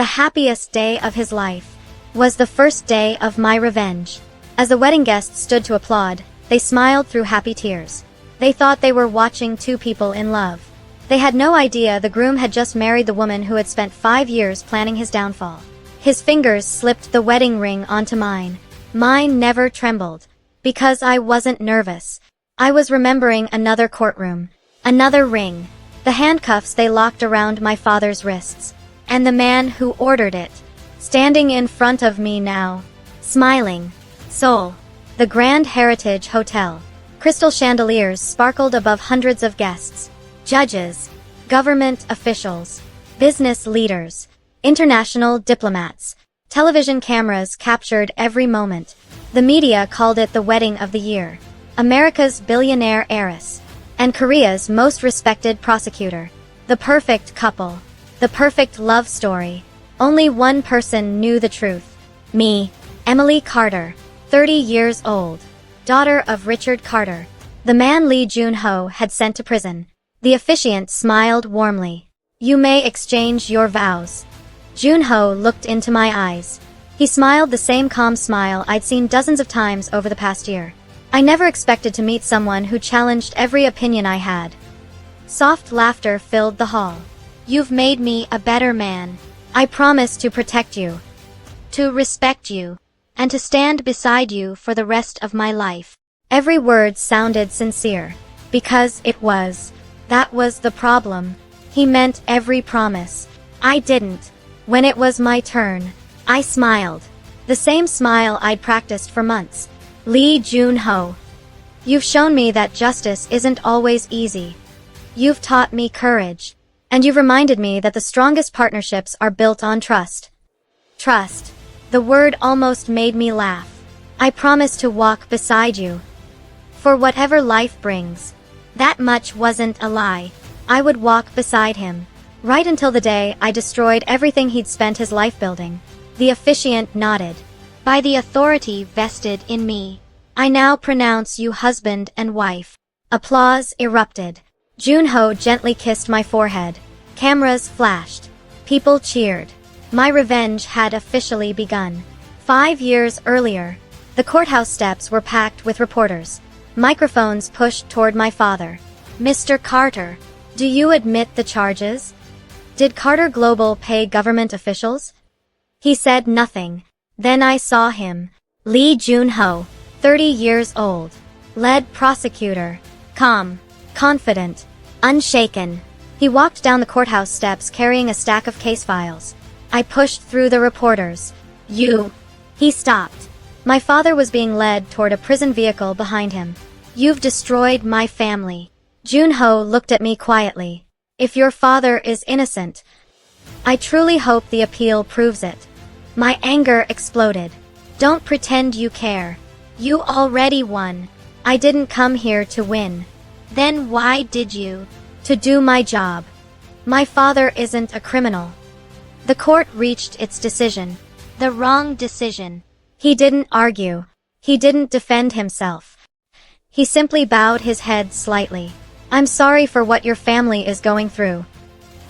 the happiest day of his life, was the first day of my revenge. As the wedding guests stood to applaud, they smiled through happy tears. They thought they were watching two people in love. They had no idea the groom had just married the woman who had spent 5 years planning his downfall. His fingers slipped the wedding ring onto mine. Mine never trembled. Because I wasn't nervous. I was remembering another courtroom. Another ring. The handcuffs they locked around my father's wrists. And the man who ordered it. Standing in front of me now. Smiling. Seoul. The Grand Heritage Hotel. Crystal chandeliers sparkled above hundreds of guests. Judges. Government officials. Business leaders. International diplomats. Television cameras captured every moment. The media called it the wedding of the year. America's billionaire heiress. And Korea's most respected prosecutor. The perfect couple. The perfect love story. Only one person knew the truth. Me, Emily Carter, 30 years old. Daughter of Richard Carter. The man Lee Jun-ho had sent to prison. The officiant smiled warmly. You may exchange your vows. Jun-ho looked into my eyes. He smiled the same calm smile I'd seen dozens of times over the past year. I never expected to meet someone who challenged every opinion I had. Soft laughter filled the hall. You've made me a better man. I promise to protect you, to respect you, and to stand beside you for the rest of my life. Every word sounded sincere. Because it was. That was the problem. He meant every promise. I didn't. When it was my turn, I smiled. The same smile I'd practiced for months. Lee Jun-ho. You've shown me that justice isn't always easy. You've taught me courage. And you've reminded me that the strongest partnerships are built on trust. Trust. The word almost made me laugh. I promise to walk beside you. For whatever life brings. That much wasn't a lie. I would walk beside him. Right until the day I destroyed everything he'd spent his life building. The officiant nodded. By the authority vested in me, I now pronounce you husband and wife. Applause erupted. Jun-ho gently kissed my forehead. Cameras flashed. People cheered. My revenge had officially begun. 5 years earlier, the courthouse steps were packed with reporters. Microphones pushed toward my father. Mr. Carter, do you admit the charges? Did Carter Global pay government officials? He said nothing. Then I saw him. Lee Jun-ho, 30 years old. Lead prosecutor. Calm. Confident. Unshaken. He walked down the courthouse steps carrying a stack of case files. I pushed through the reporters. You. He stopped. My father was being led toward a prison vehicle behind him. You've destroyed my family. Jun-ho looked at me quietly. If your father is innocent, I truly hope the appeal proves it. My anger exploded. Don't pretend you care. You already won. I didn't come here to win. Then why did you? To do my job. My father isn't a criminal. The court reached its decision. The wrong decision. He didn't argue. He didn't defend himself. He simply bowed his head slightly. I'm sorry for what your family is going through.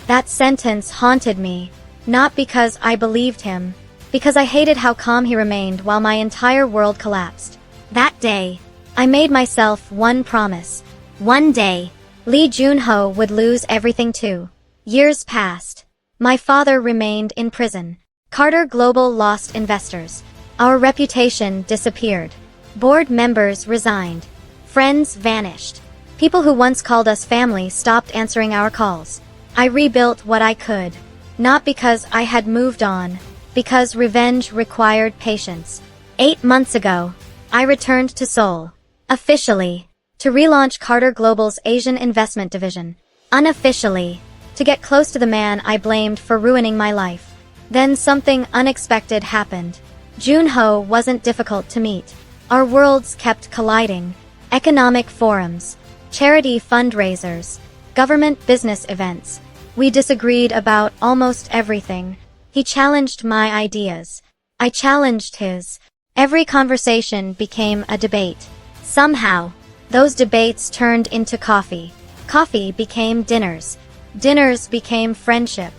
That sentence haunted me. Not because I believed him. Because I hated how calm he remained while my entire world collapsed. That day, I made myself one promise. One day, Lee Jun-ho would lose everything too. Years passed. My father remained in prison. Carter Global lost investors. Our reputation disappeared. Board members resigned. Friends vanished. People who once called us family stopped answering our calls. I rebuilt what I could. Not because I had moved on. Because revenge required patience. 8 months ago, I returned to Seoul. Officially, to relaunch Carter Global's Asian investment division. Unofficially, to get close to the man I blamed for ruining my life. Then something unexpected happened. Jun-ho wasn't difficult to meet. Our worlds kept colliding. Economic forums, charity fundraisers, government business events. We disagreed about almost everything. He challenged my ideas. I challenged his. Every conversation became a debate. Somehow, those debates turned into coffee. Coffee became dinners. Dinners became friendship.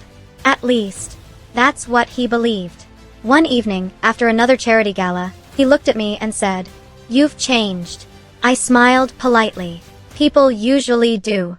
At least, That's what he believed. One evening, after another charity gala, he looked at me and said, "You've changed." I smiled politely. People usually do.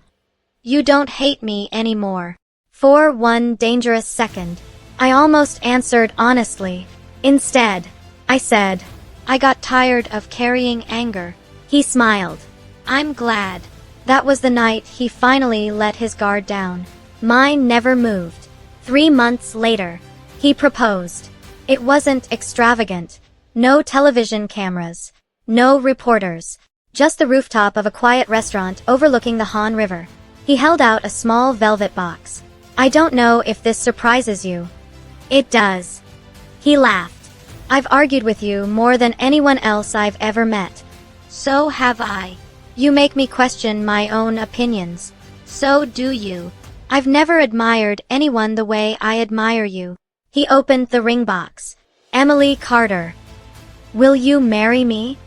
"You don't hate me anymore." For one dangerous second, I almost answered honestly. Instead, I said, "I got tired of carrying anger." He smiled. "I'm glad." That was the night he finally let his guard down. Mine never moved. 3 months later, he proposed. It wasn't extravagant. No television cameras. No reporters. Just the rooftop of a quiet restaurant overlooking the Han River. He held out a small velvet box. "I don't know if this surprises you." "It does." He laughed. "I've argued with you more than anyone else I've ever met." "So have I." "You make me question my own opinions." "So do you." "I've never admired anyone the way I admire you." He opened the ring box. "Emily Carter. Will you marry me?"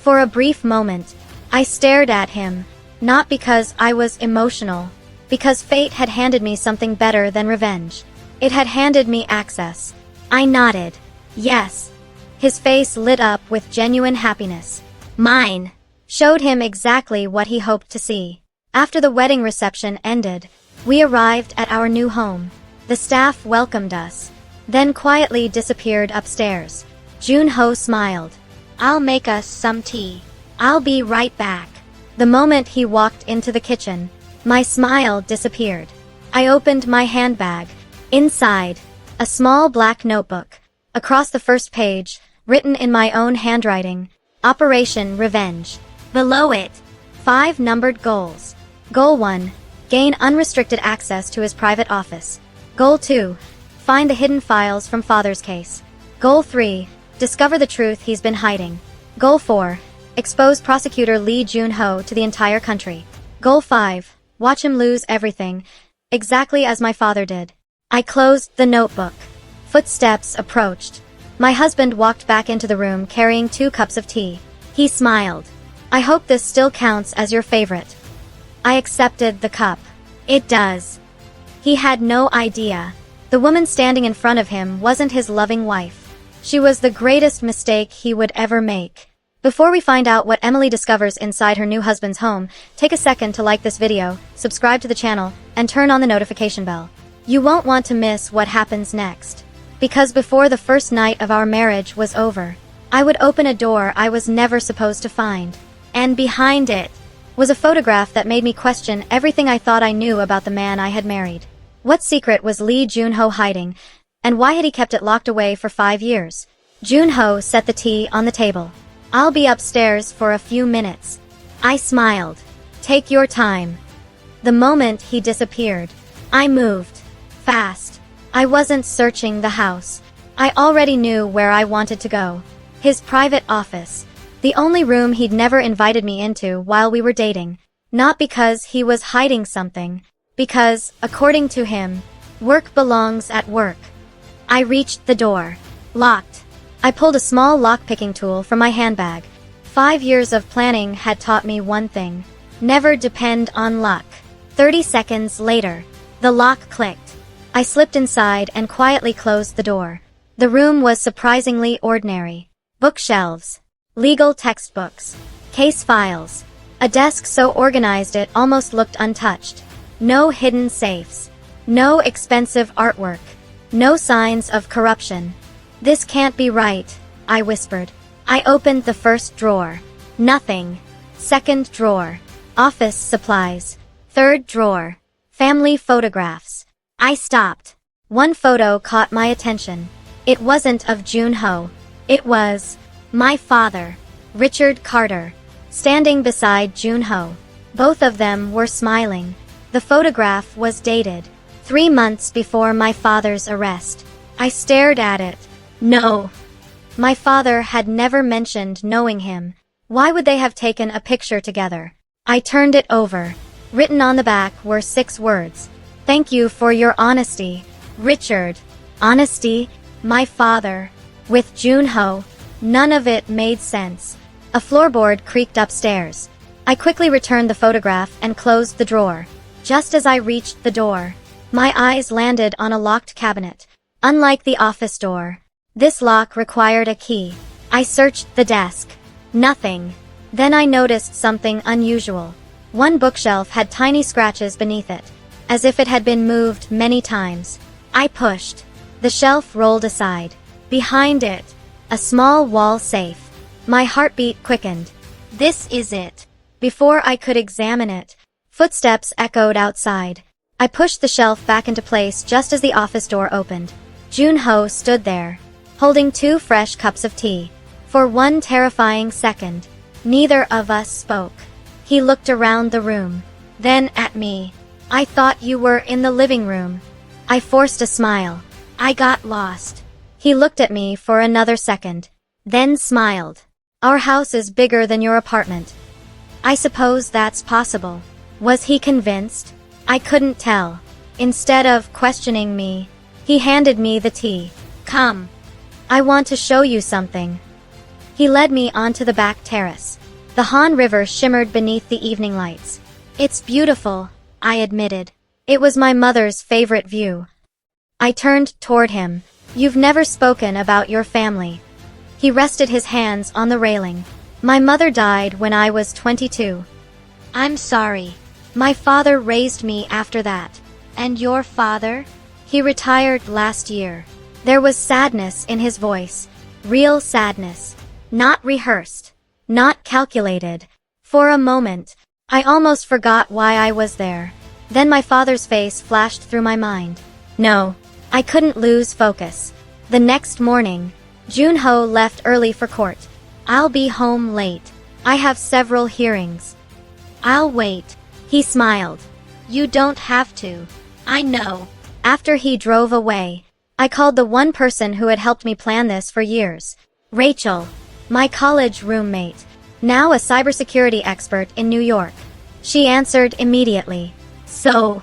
For a brief moment, I stared at him, not because I was emotional, because fate had handed me something better than revenge. It had handed me access. I nodded. Yes. His face lit up with genuine happiness. Mine showed him exactly what he hoped to see. After the wedding reception ended, we arrived at our new home. The staff welcomed us, then quietly disappeared upstairs. Jun-ho smiled. "I'll make us some tea. I'll be right back." The moment he walked into the kitchen, my smile disappeared. I opened my handbag. Inside, a small black notebook. Across the first page, written in my own handwriting, Operation Revenge. Below it, 5 numbered goals. Goal 1, gain unrestricted access to his private office. Goal 2, find the hidden files from father's case. Goal 3, discover the truth he's been hiding. Goal 4, expose Prosecutor Lee Jun-ho to the entire country. Goal 5, watch him lose everything, exactly as my father did. I closed the notebook. Footsteps approached. My husband walked back into the room carrying 2 cups of tea. He smiled. "I hope this still counts as your favorite." I accepted the cup. "It does." He had no idea. The woman standing in front of him wasn't his loving wife. She was the greatest mistake he would ever make. Before we find out what Emily discovers inside her new husband's home, take a second to like this video, subscribe to the channel, and turn on the notification bell. You won't want to miss what happens next. Because before the first night of our marriage was over, I would open a door I was never supposed to find. And behind it was a photograph that made me question everything I thought I knew about the man I had married. What secret was Lee Jun-ho hiding, and why had he kept it locked away for 5 years? Jun-ho set the tea on the table. "I'll be upstairs for a few minutes." I smiled. "Take your time." The moment he disappeared, I moved. Fast. I wasn't searching the house. I already knew where I wanted to go. His private office. The only room he'd never invited me into while we were dating. Not because he was hiding something. Because, according to him, work belongs at work. I reached the door. Locked. I pulled a small lock-picking tool from my handbag. 5 years of planning had taught me one thing. Never depend on luck. 30 seconds later, the lock clicked. I slipped inside and quietly closed the door. The room was surprisingly ordinary. Bookshelves. Legal textbooks. Case files. A desk so organized it almost looked untouched. No hidden safes. No expensive artwork. No signs of corruption. "This can't be right," I whispered. I opened the first drawer. Nothing. Second drawer. Office supplies. Third drawer. Family photographs. I stopped. One photo caught my attention. It wasn't of Jun-ho. It was my father, Richard Carter, standing beside Jun-ho. Both of them were smiling. The photograph was dated 3 months before my father's arrest. I stared at it. No. My father had never mentioned knowing him. Why would they have taken a picture together? I turned it over. Written on the back were 6 words. "Thank you for your honesty, Richard." Honesty? My father. With Jun-ho? None of it made sense. A floorboard creaked upstairs. I quickly returned the photograph and closed the drawer. Just as I reached the door, my eyes landed on a locked cabinet. Unlike the office door, this lock required a key. I searched the desk. Nothing. Then I noticed something unusual. One bookshelf had tiny scratches beneath it, as if it had been moved many times. I pushed. The shelf rolled aside. Behind it, a small wall safe. My heartbeat quickened. This is it. Before I could examine it, footsteps echoed outside. I pushed the shelf back into place just as the office door opened. Jun-ho stood there, holding 2 fresh cups of tea. For one terrifying second, neither of us spoke. He looked around the room, then at me. I thought you were in the living room. I forced a smile. I got lost. He looked at me for another second, then smiled. Our house is bigger than your apartment. I suppose that's possible. Was he convinced? I couldn't tell. Instead of questioning me, he handed me the tea. Come. I want to show you something. He led me onto the back terrace. The Han River shimmered beneath the evening lights. It's beautiful, I admitted. It was my mother's favorite view. I turned toward him. You've never spoken about your family. He rested his hands on the railing. My mother died when I was 22. I'm sorry. My father raised me after that. And your father? He retired last year. There was sadness in his voice. Real sadness. Not rehearsed. Not calculated. For a moment, I almost forgot why I was there. Then my father's face flashed through my mind. No, I couldn't lose focus. The next morning, Jun-ho left early for court. I'll be home late. I have several hearings. I'll wait. He smiled. You don't have to. I know. After he drove away, I called the one person who had helped me plan this for years. Rachel, my college roommate, now a cybersecurity expert in New York. She answered immediately. So,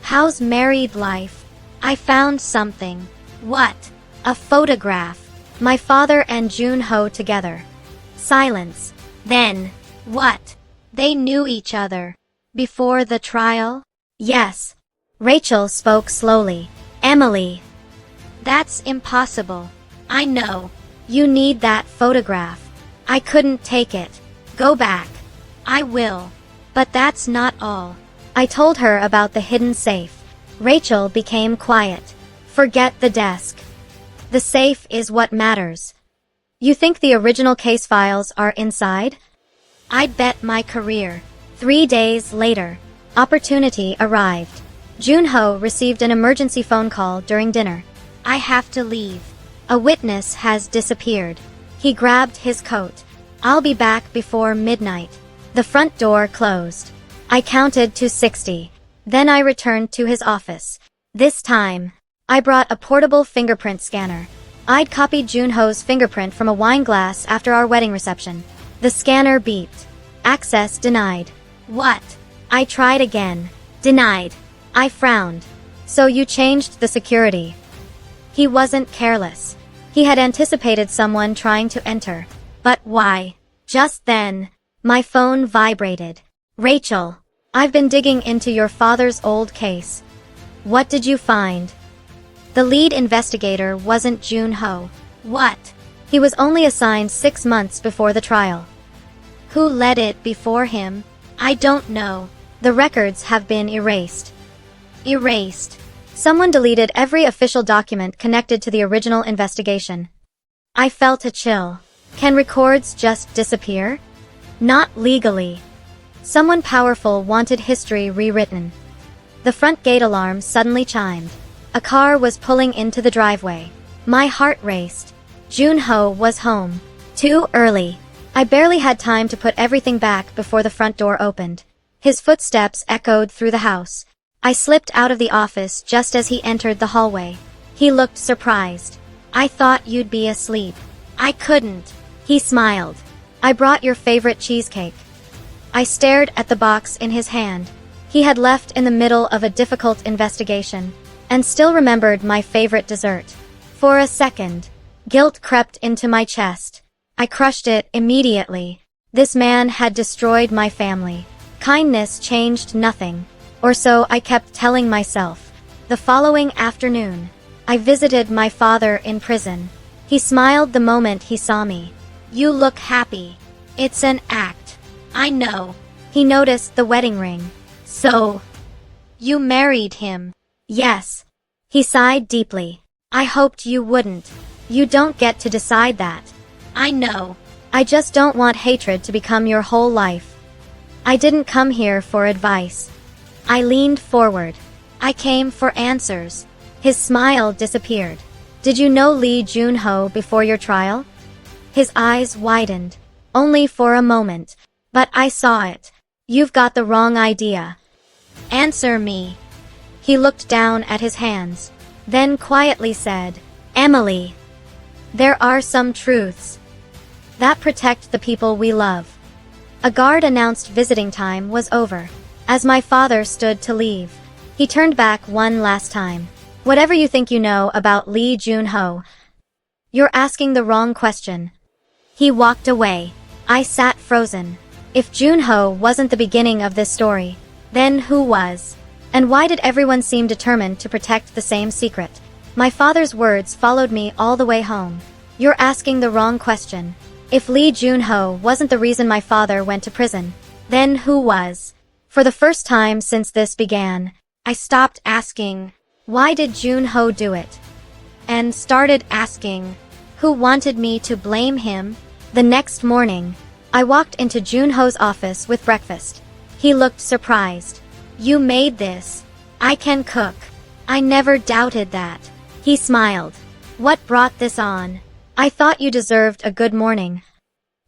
how's married life? I found something. What? A photograph. My father and Jun-ho together. Silence. Then, what? They knew each other. Before the trial? Yes. Rachel spoke slowly. Emily. That's impossible. I know. You need that photograph. I couldn't take it. Go back. I will. But that's not all. I told her about the hidden safe. Rachel became quiet. Forget the desk. The safe is what matters. You think the original case files are inside? I'd bet my career. 3 days later, opportunity arrived. Jun-ho received an emergency phone call during dinner. I have to leave. A witness has disappeared. He grabbed his coat. I'll be back before midnight. The front door closed. I counted to 60. Then I returned to his office. This time, I brought a portable fingerprint scanner. I'd copied Jun-ho's fingerprint from a wine glass after our wedding reception. The scanner beeped. Access denied. What? I tried again. Denied. I frowned. So you changed the security. He wasn't careless. He had anticipated someone trying to enter. But why? Just then, my phone vibrated. Rachel, I've been digging into your father's old case. What did you find? The lead investigator wasn't Jun-ho. What? He was only assigned 6 months before the trial. Who led it before him? I don't know. The records have been erased. Erased. Someone deleted every official document connected to the original investigation. I felt a chill. Can records just disappear? Not legally. Someone powerful wanted history rewritten. The front gate alarm suddenly chimed. A car was pulling into the driveway. My heart raced. Jun-ho was home. Too early. I barely had time to put everything back before the front door opened. His footsteps echoed through the house. I slipped out of the office just as he entered the hallway. He looked surprised. I thought you'd be asleep. I couldn't. He smiled. I brought your favorite cheesecake. I stared at the box in his hand. He had left in the middle of a difficult investigation, and still remembered my favorite dessert. For a second, guilt crept into my chest. I crushed it immediately. This man had destroyed my family. Kindness changed nothing. Or so I kept telling myself. The following afternoon, I visited my father in prison. He smiled the moment he saw me. You look happy. It's an act. I know. He noticed the wedding ring. So, you married him? Yes. He sighed deeply. I hoped you wouldn't. You don't get to decide that. I know. I just don't want hatred to become your whole life. I didn't come here for advice. I leaned forward. I came for answers. His smile disappeared. Did you know Lee Jun-ho before your trial? His eyes widened. Only for a moment. But I saw it. You've got the wrong idea. Answer me. He looked down at his hands. Then quietly said, Emily. There are some truths that protect the people we love. A guard announced visiting time was over. As my father stood to leave, he turned back one last time. Whatever you think you know about Lee Jun-ho, you're asking the wrong question. He walked away. I sat frozen. If Jun-ho wasn't the beginning of this story, then who was? And why did everyone seem determined to protect the same secret? My father's words followed me all the way home. You're asking the wrong question. If Lee Jun-ho wasn't the reason my father went to prison, then who was? For the first time since this began, I stopped asking, why did Jun-ho do it? And started asking, who wanted me to blame him? The next morning, I walked into Jun-ho's office with breakfast. He looked surprised. You made this. I can cook. I never doubted that. He smiled. What brought this on? I thought you deserved a good morning.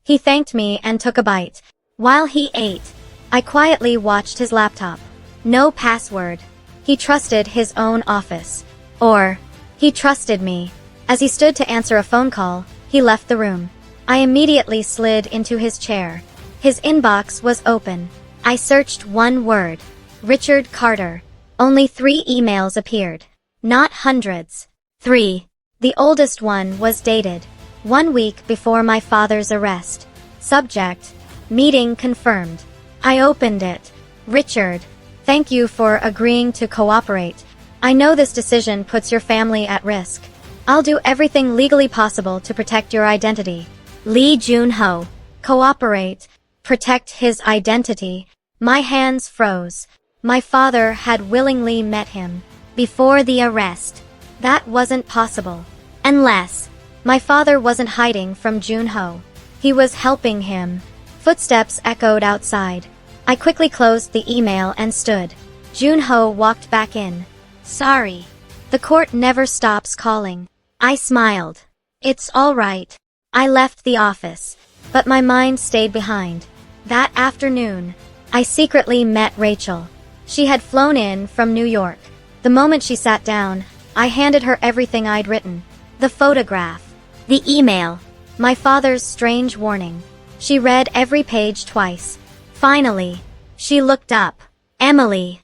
He thanked me and took a bite. While he ate, I quietly watched his laptop. No password. He trusted his own office. Or, he trusted me. As he stood to answer a phone call, he left the room. I immediately slid into his chair. His inbox was open. I searched one word. Richard Carter. Only 3 emails appeared. Not hundreds. 3. The oldest one was dated 1 week before my father's arrest. Subject: meeting confirmed. I opened it. Richard, thank you for agreeing to cooperate. I know this decision puts your family at risk. I'll do everything legally possible to protect your identity. Lee Jun-ho. Cooperate. Protect his identity. My hands froze. My father had willingly met him before the arrest. That wasn't possible. Unless my father wasn't hiding from Jun-ho. He was helping him. Footsteps echoed outside. I quickly closed the email and stood. Jun-ho walked back in. Sorry. The court never stops calling. I smiled. It's all right. I left the office, but my mind stayed behind. That afternoon, I secretly met Rachel. She had flown in from New York. The moment she sat down, I handed her everything I'd written. The photograph. The email. My father's strange warning. She read every page twice. Finally, she looked up. Emily.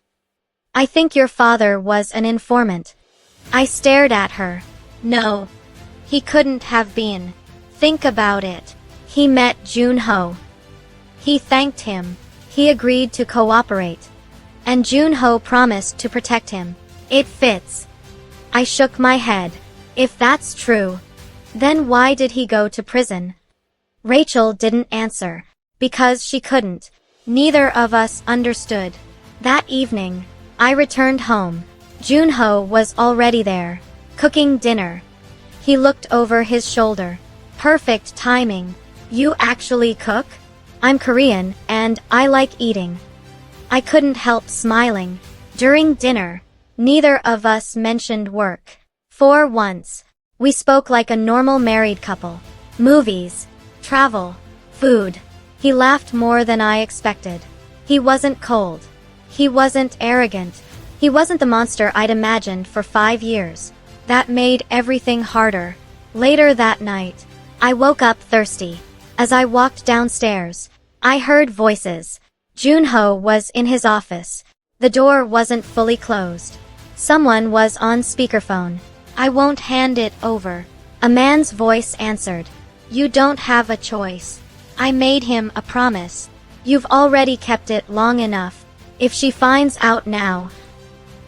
I think your father was an informant. I stared at her. No. He couldn't have been. Think about it. He met Jun-ho. He thanked him. He agreed to cooperate. And Jun-ho promised to protect him. It fits. I shook my head. If that's true, then why did he go to prison? Rachel didn't answer. Because she couldn't. Neither of us understood. That evening, I returned home. Jun-ho was already there, cooking dinner. He looked over his shoulder. Perfect timing. You actually cook? I'm Korean, and I like eating. I couldn't help smiling. During dinner, neither of us mentioned work. For once, we spoke like a normal married couple. Movies, travel, food. He laughed more than I expected. He wasn't cold. He wasn't arrogant. He wasn't the monster I'd imagined for 5 years. That made everything harder. Later that night, I woke up thirsty. As I walked downstairs, I heard voices. Jun-ho was in his office. The door wasn't fully closed. Someone was on speakerphone. I won't hand it over. A man's voice answered. You don't have a choice. I made him a promise. You've already kept it long enough. If she finds out now,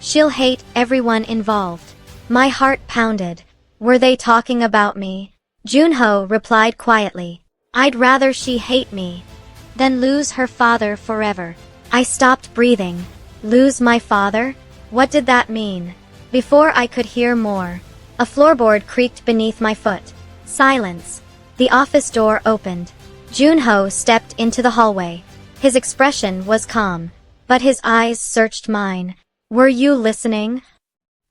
she'll hate everyone involved. My heart pounded. Were they talking about me? Jun-ho replied quietly. I'd rather she hate me than lose her father forever. I stopped breathing. Lose my father? What did that mean? Before I could hear more, a floorboard creaked beneath my foot. Silence. The office door opened. Jun-ho stepped into the hallway. His expression was calm, but his eyes searched mine. Were you listening?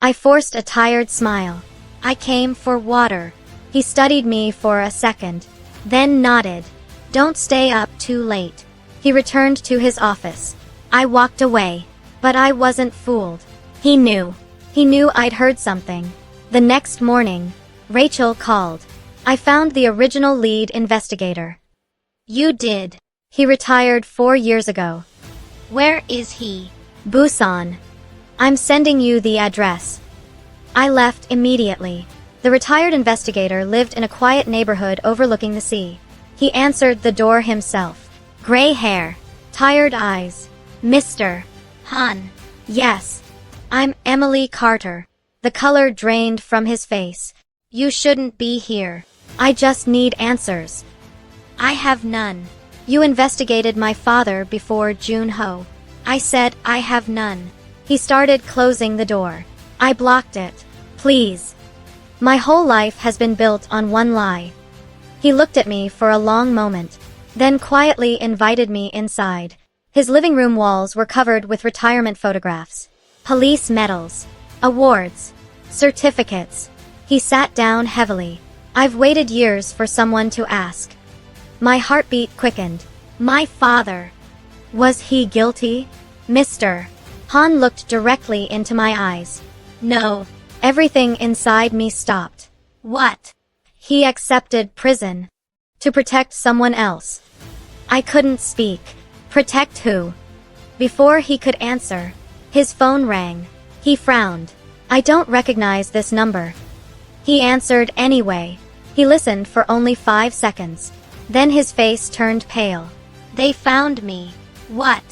I forced a tired smile. I came for water. He studied me for a second, then nodded. Don't stay up too late. He returned to his office. I walked away, but I wasn't fooled. He knew. He knew I'd heard something. The next morning, Rachel called. I found the original lead investigator. You did. He retired 4 years ago. Where is he? Busan. I'm sending you the address. I left immediately. The retired investigator lived in a quiet neighborhood overlooking the sea. He answered the door himself. Gray hair. Tired eyes. Mr. Han. Yes. I'm Emily Carter. The color drained from his face. You shouldn't be here. I just need answers. I have none. You investigated my father before Jun-ho. I said I have none. He started closing the door. I blocked it. Please. My whole life has been built on one lie. He looked at me for a long moment, then quietly invited me inside. His living room walls were covered with retirement photographs, police medals, awards, certificates. He sat down heavily. I've waited years for someone to ask. My heartbeat quickened. My father. Was he guilty? Mr. Han looked directly into my eyes. No. Everything inside me stopped. What? He accepted prison. To protect someone else. I couldn't speak. Protect who? Before he could answer, his phone rang. He frowned. I don't recognize this number. He answered anyway. He listened for only 5 seconds. Then his face turned pale. They found me. What?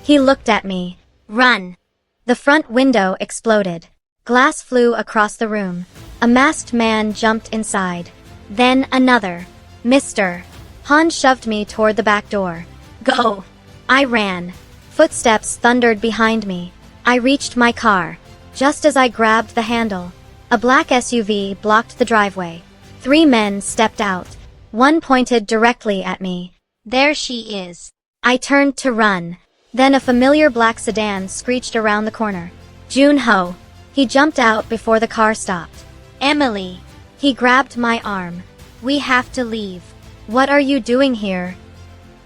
He looked at me. Run. The front window exploded. Glass flew across the room. A masked man jumped inside. Then another. Mr. Han shoved me toward the back door. Go. I ran. Footsteps thundered behind me. I reached my car. Just as I grabbed the handle, a black SUV blocked the driveway. 3 men stepped out. One pointed directly at me. There she is. I turned to run. Then a familiar black sedan screeched around the corner. Jun-ho. He jumped out before the car stopped. Emily. He grabbed my arm. We have to leave. What are you doing here?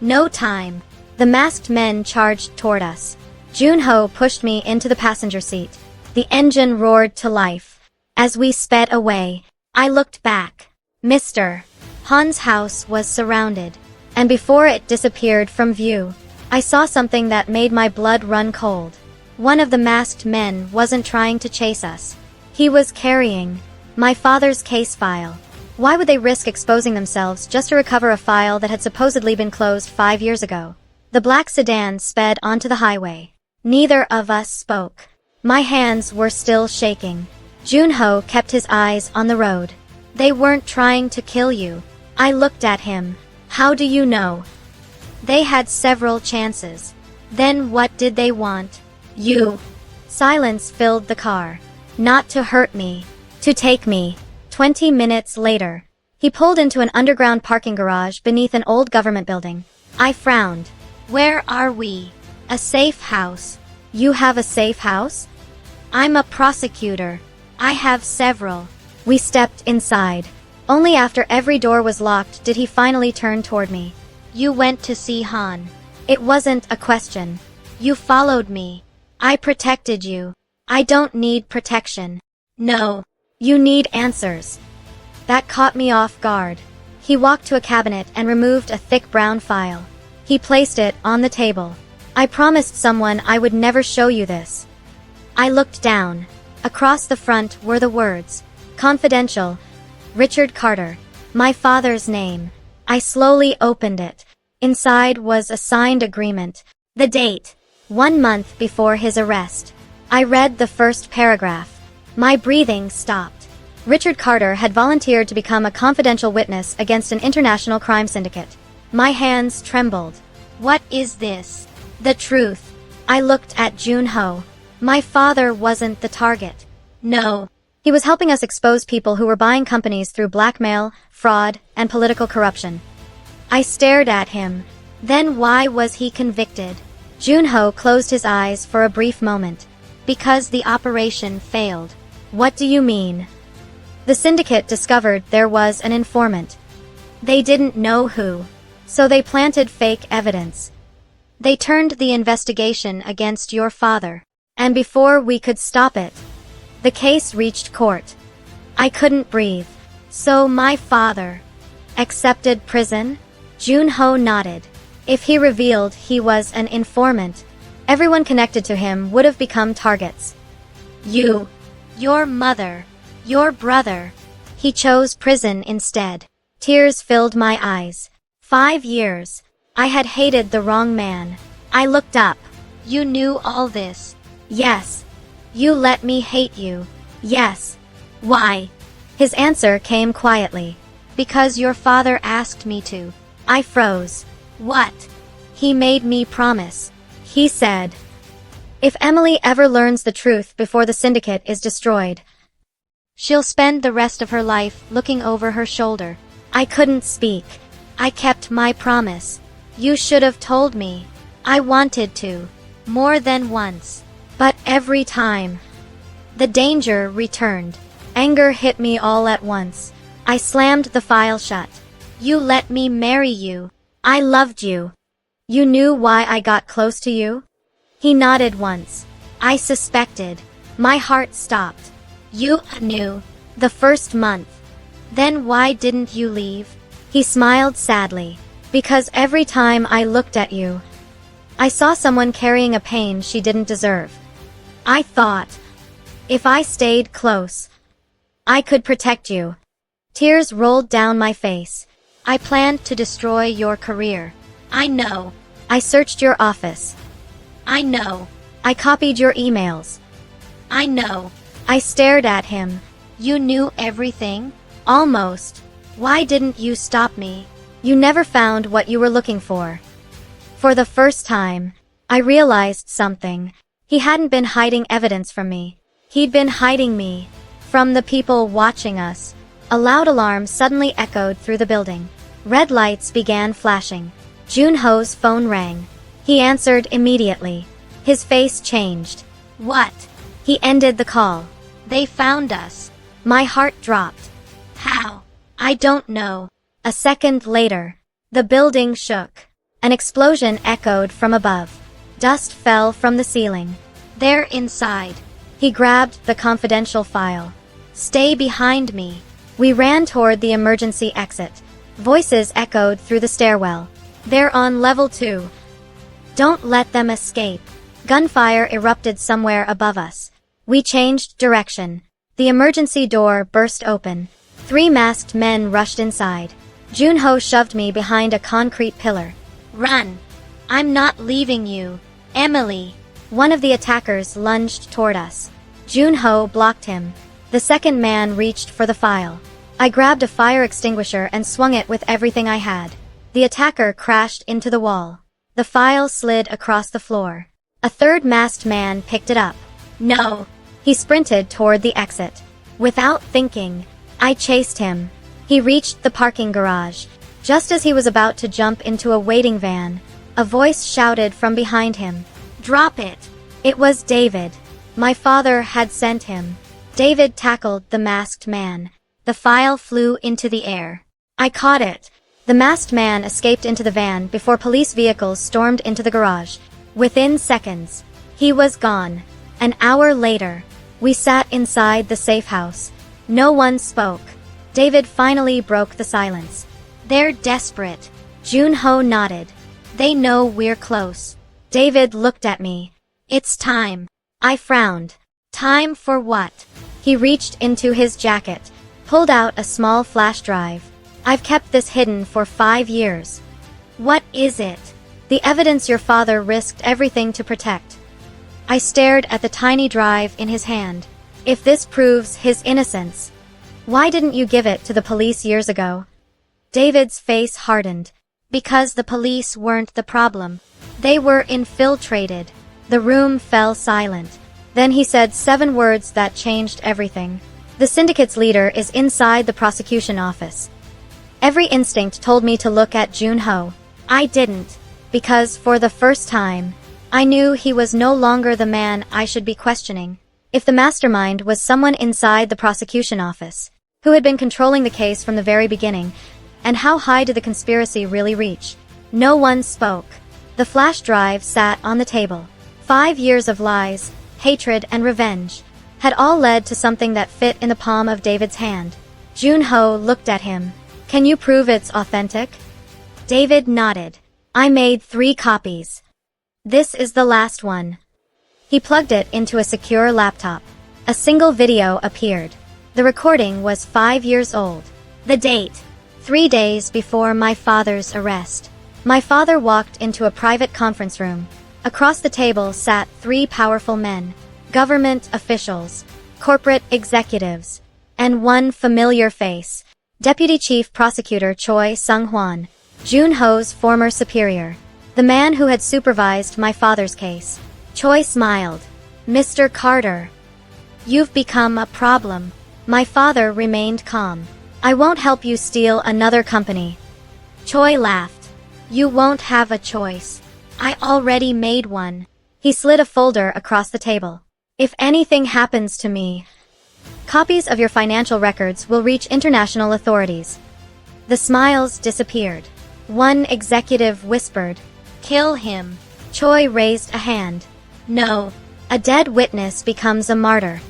No time. The masked men charged toward us. Jun-ho pushed me into the passenger seat. The engine roared to life. As we sped away, I looked back. Mr. Han's house was surrounded, and before it disappeared from view, I saw something that made my blood run cold. One of the masked men wasn't trying to chase us. He was carrying my father's case file. Why would they risk exposing themselves just to recover a file that had supposedly been closed 5 years ago? The black sedan sped onto the highway. Neither of us spoke. My hands were still shaking. Jun-ho kept his eyes on the road. They weren't trying to kill you. I looked at him. How do you know? They had several chances. Then what did they want? You. Silence filled the car. Not to hurt me. To take me. 20 minutes later, he pulled into an underground parking garage beneath an old government building. I frowned. Where are we? A safe house. You have a safe house? I'm a prosecutor. I have several. We stepped inside. Only after every door was locked did he finally turn toward me. You went to see Han. It wasn't a question. You followed me. I protected you. I don't need protection. No. You need answers. That caught me off guard. He walked to a cabinet and removed a thick brown file. He placed it on the table. I promised someone I would never show you this. I looked down. Across the front were the words, confidential, Richard Carter, my father's name. I slowly opened it. Inside was a signed agreement. The date, 1 month before his arrest. I read the first paragraph. My breathing stopped. Richard Carter had volunteered to become a confidential witness against an international crime syndicate. My hands trembled. What is this? The truth. I looked at Jun-ho. My father wasn't the target. No. He was helping us expose people who were buying companies through blackmail, fraud, and political corruption. I stared at him. Then why was he convicted? Jun-ho closed his eyes for a brief moment. Because the operation failed. What do you mean? The syndicate discovered there was an informant. They didn't know who. So they planted fake evidence. They turned the investigation against your father. And before we could stop it, the case reached court. I couldn't breathe. So my father accepted prison? Jun-ho nodded. If he revealed he was an informant, everyone connected to him would have become targets. You, your mother, your brother. He chose prison instead. Tears filled my eyes. 5 years. I had hated the wrong man. I looked up. You knew all this. Yes. You let me hate you. Yes. Why? His answer came quietly. Because your father asked me to. I froze. What? He made me promise. He said, if Emily ever learns the truth before the syndicate is destroyed, she'll spend the rest of her life looking over her shoulder. I couldn't speak. I kept my promise. You should have told me. I wanted to. More than once. But every time, the danger returned. Anger hit me all at once. I slammed the file shut. You let me marry you. I loved you. You knew why I got close to you? He nodded once. I suspected. My heart stopped. You knew. The first month. Then why didn't you leave? He smiled sadly. Because every time I looked at you, I saw someone carrying a pain she didn't deserve. I thought, if I stayed close, I could protect you. Tears rolled down my face. I planned to destroy your career. I know. I searched your office. I know. I copied your emails. I know. I stared at him. You knew everything? Almost. Why didn't you stop me? You never found what you were looking for. For the first time, I realized something. He hadn't been hiding evidence from me. He'd been hiding me from the people watching us. A loud alarm suddenly echoed through the building. Red lights began flashing. Jun-ho's phone rang. He answered immediately. His face changed. What? He ended the call. They found us. My heart dropped. How? I don't know. A second later, the building shook. An explosion echoed from above. Dust fell from the ceiling. They're inside. He grabbed the confidential file. Stay behind me. We ran toward the emergency exit. Voices echoed through the stairwell. They're on level 2. Don't let them escape. Gunfire erupted somewhere above us. We changed direction. The emergency door burst open. 3 masked men rushed inside. Jun-ho shoved me behind a concrete pillar. Run! I'm not leaving you. Emily! One of the attackers lunged toward us. Jun-ho blocked him. The second man reached for the file. I grabbed a fire extinguisher and swung it with everything I had. The attacker crashed into the wall. The file slid across the floor. A third masked man picked it up. No! He sprinted toward the exit. Without thinking, I chased him. He reached the parking garage. Just as he was about to jump into a waiting van, a voice shouted from behind him. Drop it! It was David. My father had sent him. David tackled the masked man. The file flew into the air. I caught it. The masked man escaped into the van before police vehicles stormed into the garage. Within seconds, he was gone. An hour later, we sat inside the safe house. No one spoke. David finally broke the silence. They're desperate. Jun-ho nodded. They know we're close. David looked at me. It's time. I frowned. Time for what? He reached into his jacket, pulled out a small flash drive. I've kept this hidden for 5 years. What is it? The evidence your father risked everything to protect. I stared at the tiny drive in his hand. If this proves his innocence, why didn't you give it to the police years ago? David's face hardened. Because the police weren't the problem. They were infiltrated. The room fell silent. Then he said 7 words that changed everything. The syndicate's leader is inside the prosecution office. Every instinct told me to look at Jun-ho. I didn't. Because for the first time, I knew he was no longer the man I should be questioning. If the mastermind was someone inside the prosecution office, who had been controlling the case from the very beginning, and how high did the conspiracy really reach? No one spoke. The flash drive sat on the table. 5 years of lies, hatred, and revenge had all led to something that fit in the palm of David's hand. Jun-ho looked at him. Can you prove it's authentic? David nodded. I made 3 copies. This is the last one. He plugged it into a secure laptop. A single video appeared. The recording was 5 years old. The date: 3 days before my father's arrest. My father walked into a private conference room. Across the table sat 3 powerful men, government officials, corporate executives, and one familiar face, Deputy Chief Prosecutor Choi Sung-hwan, Jun-ho's former superior, the man who had supervised my father's case. Choi smiled. Mr. Carter, you've become a problem. My father remained calm. I won't help you steal another company. Choi laughed. You won't have a choice. I already made one. He slid a folder across the table. If anything happens to me, copies of your financial records will reach international authorities. The smiles disappeared. One executive whispered, "Kill him." Choi raised a hand. No. A dead witness becomes a martyr.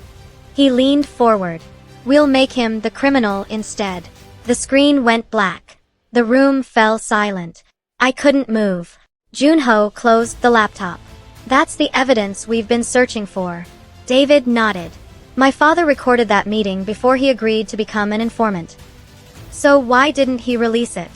He leaned forward. We'll make him the criminal instead. The screen went black. The room fell silent. I couldn't move. Jun-ho closed the laptop. That's the evidence we've been searching for. David nodded. My father recorded that meeting before he agreed to become an informant. So why didn't he release it?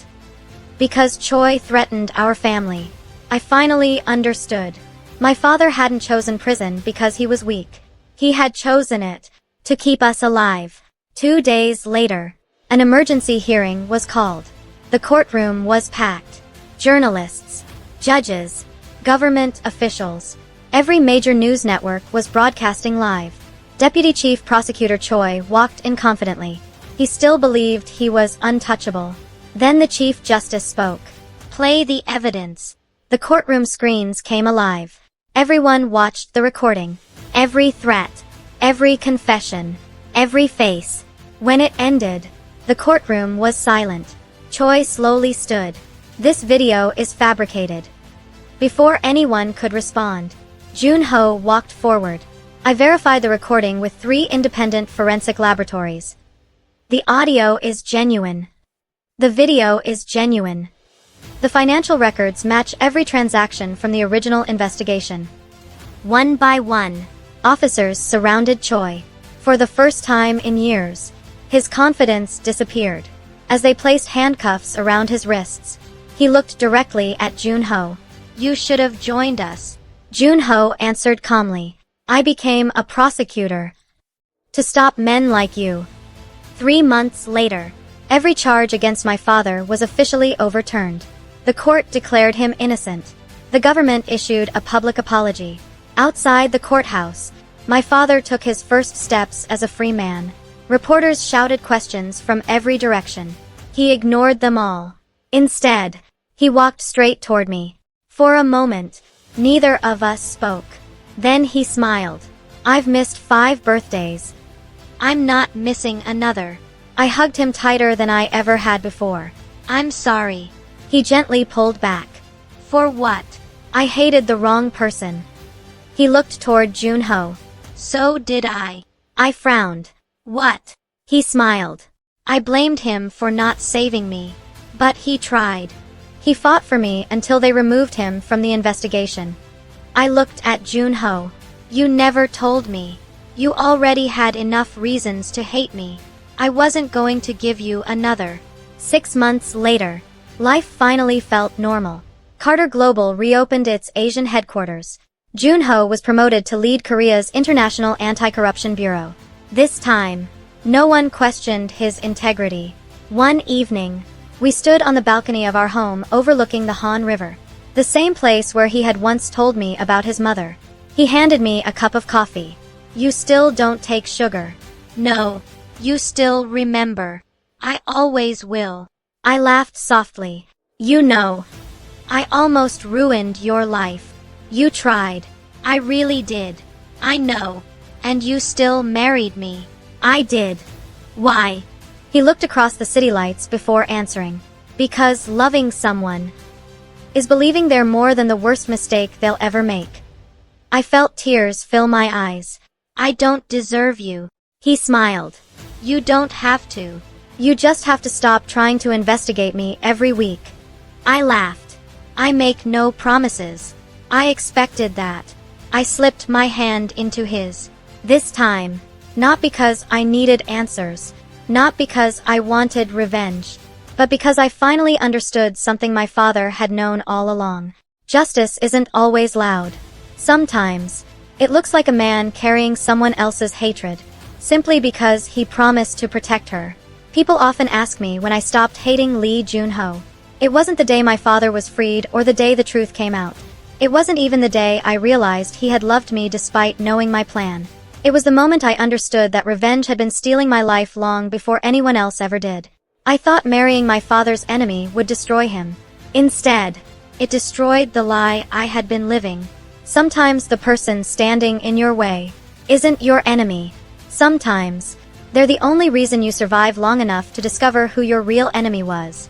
Because Choi threatened our family. I finally understood. My father hadn't chosen prison because he was weak. He had chosen it to keep us alive. 2 days later, an emergency hearing was called. The courtroom was packed. Journalists, judges, government officials. Every major news network was broadcasting live. Deputy Chief Prosecutor Choi walked in confidently. He still believed he was untouchable. Then the Chief Justice spoke. Play the evidence. The courtroom screens came alive. Everyone watched the recording. Every threat, every confession, every face. When it ended, the courtroom was silent. Choi slowly stood. This video is fabricated. Before anyone could respond, Jun-ho walked forward. I verified the recording with 3 independent forensic laboratories. The audio is genuine. The video is genuine. The financial records match every transaction from the original investigation. One by one, officers surrounded Choi. For the first time in years, his confidence disappeared. As they placed handcuffs around his wrists, he looked directly at Jun-ho. You should have joined us. Jun-ho answered calmly. I became a prosecutor to stop men like you. 3 months later, every charge against my father was officially overturned. The court declared him innocent. The government issued a public apology. Outside the courthouse, my father took his first steps as a free man. Reporters shouted questions from every direction. He ignored them all. Instead, he walked straight toward me. For a moment, neither of us spoke. Then he smiled. I've missed 5 birthdays. I'm not missing another. I hugged him tighter than I ever had before. I'm sorry. He gently pulled back. For what? I hated the wrong person. He looked toward Jun-ho. So did I. I frowned. What? He smiled. I blamed him for not saving me. But he tried. He fought for me until they removed him from the investigation. I looked at Jun-ho. You never told me. You already had enough reasons to hate me. I wasn't going to give you another. 6 months later, life finally felt normal. Carter Global reopened its Asian headquarters. Jun-ho was promoted to lead Korea's International Anti-Corruption Bureau. This time, no one questioned his integrity. One evening, we stood on the balcony of our home overlooking the Han River, the same place where he had once told me about his mother. He handed me a cup of coffee. "You still don't take sugar." "No. You still remember." "I always will." I laughed softly. "You know, I almost ruined your life. You tried. I really did. I know. And you still married me." "I did." "Why?" He looked across the city lights before answering. "Because loving someone is believing they're more than the worst mistake they'll ever make." I felt tears fill my eyes. "I don't deserve you." He smiled. "You don't have to. You just have to stop trying to investigate me every week." I laughed. "I make no promises." I expected that. I slipped my hand into his. This time, not because I needed answers, not because I wanted revenge, but because I finally understood something my father had known all along. Justice isn't always loud. Sometimes, it looks like a man carrying someone else's hatred, simply because he promised to protect her. People often ask me when I stopped hating Lee Jun-ho. It wasn't the day my father was freed or the day the truth came out. It wasn't even the day I realized he had loved me despite knowing my plan. It was the moment I understood that revenge had been stealing my life long before anyone else ever did. I thought marrying my father's enemy would destroy him. Instead, it destroyed the lie I had been living. Sometimes the person standing in your way isn't your enemy. Sometimes, they're the only reason you survive long enough to discover who your real enemy was.